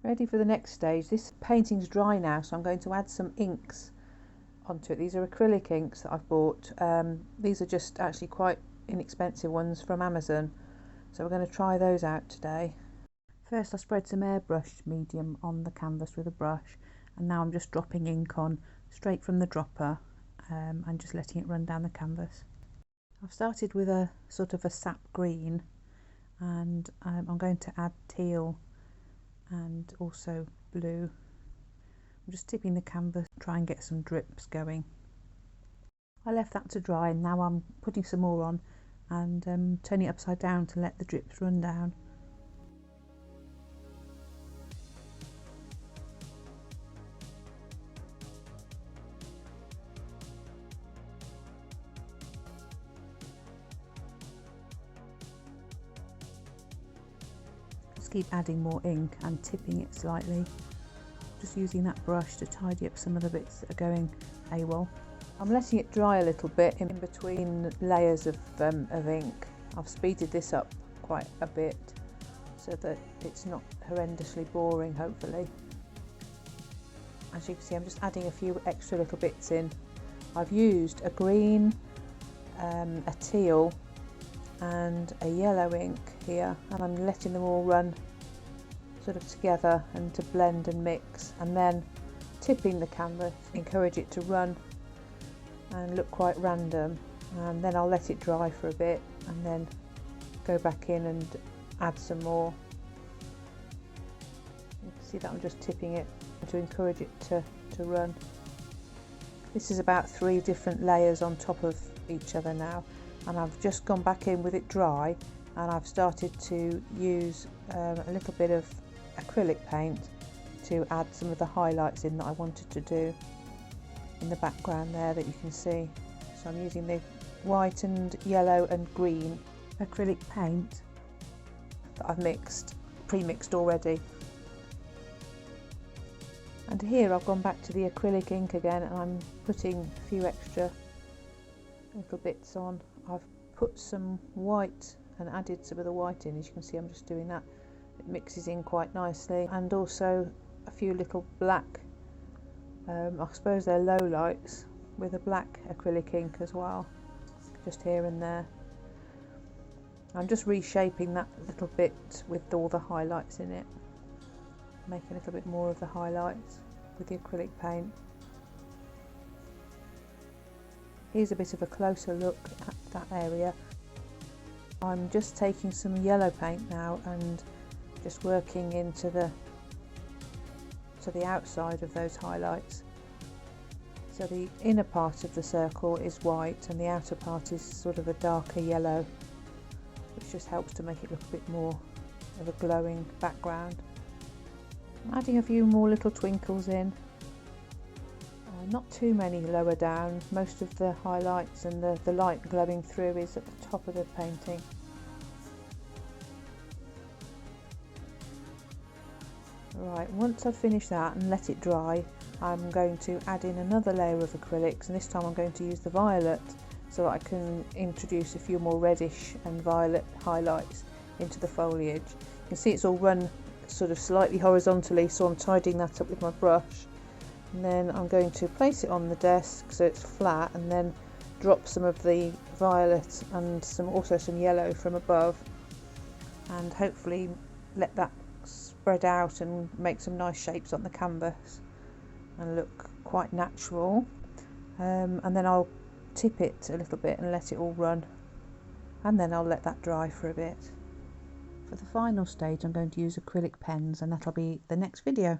Ready for the next stage. This painting's dry now, so I'm going to add some inks onto it. These are acrylic inks that I've bought. These are just actually quite inexpensive ones from Amazon, so we're going to try those out today. First I spread some airbrushed medium on the canvas with a brush, and now I'm just dropping ink on straight from the dropper and just letting it run down the canvas. I've started with a sort of a sap green, and I'm going to add teal and also blue. I'm just tipping the canvas, try and get some drips going. I left that to dry, and now I'm putting some more on and turning it upside down to let the drips run down. Just keep adding more ink and tipping it slightly. Just using that brush to tidy up some of the bits that are going AWOL. I'm letting it dry a little bit in between layers of ink. I've speeded this up quite a bit so that it's not horrendously boring, hopefully. As you can see, I'm just adding a few extra little bits in. I've used a green, a teal and a yellow ink here, and I'm letting them all run sort of together and to blend and mix, and then tipping the canvas, encourage it to run and look quite random, and then I'll let it dry for a bit and then go back in and add some more. You can see that I'm just tipping it to encourage it to run. This is about 3 different layers on top of each other now, and I've just gone back in with it dry, and I've started to use a little bit of acrylic paint to add some of the highlights in that I wanted to do in the background there that you can see. So I'm using the white and yellow and green acrylic paint that I've pre-mixed already. And here I've gone back to the acrylic ink again, and I'm putting a few extra little bits on. I've put some white and added some of the white in. As you can see, I'm just doing that. It mixes in quite nicely, and also a few little black, I suppose they're low lights, with a black acrylic ink as well, just here and there. I'm just reshaping that little bit with all the highlights in it, making a little bit more of the highlights with the acrylic paint. Here's a bit of a closer look at that area. I'm just taking some yellow paint now and just working into the outside of those highlights. So the inner part of the circle is white and the outer part is sort of a darker yellow, which just helps to make it look a bit more of a glowing background. I'm adding a few more little twinkles in, not too many lower down. Most of the highlights and the light glowing through is at the top of the painting. Right, once I've finished that and let it dry, I'm going to add in another layer of acrylics, and this time I'm going to use the violet so that I can introduce a few more reddish and violet highlights into the foliage. You can see it's all run sort of slightly horizontally, so I'm tidying that up with my brush, and then I'm going to place it on the desk so it's flat, and then drop some of the violet and also some yellow from above, and hopefully let that spread out and make some nice shapes on the canvas and look quite natural. And then I'll tip it a little bit and let it all run, and then I'll let that dry for a bit. For the final stage I'm going to use acrylic pens, and that'll be the next video.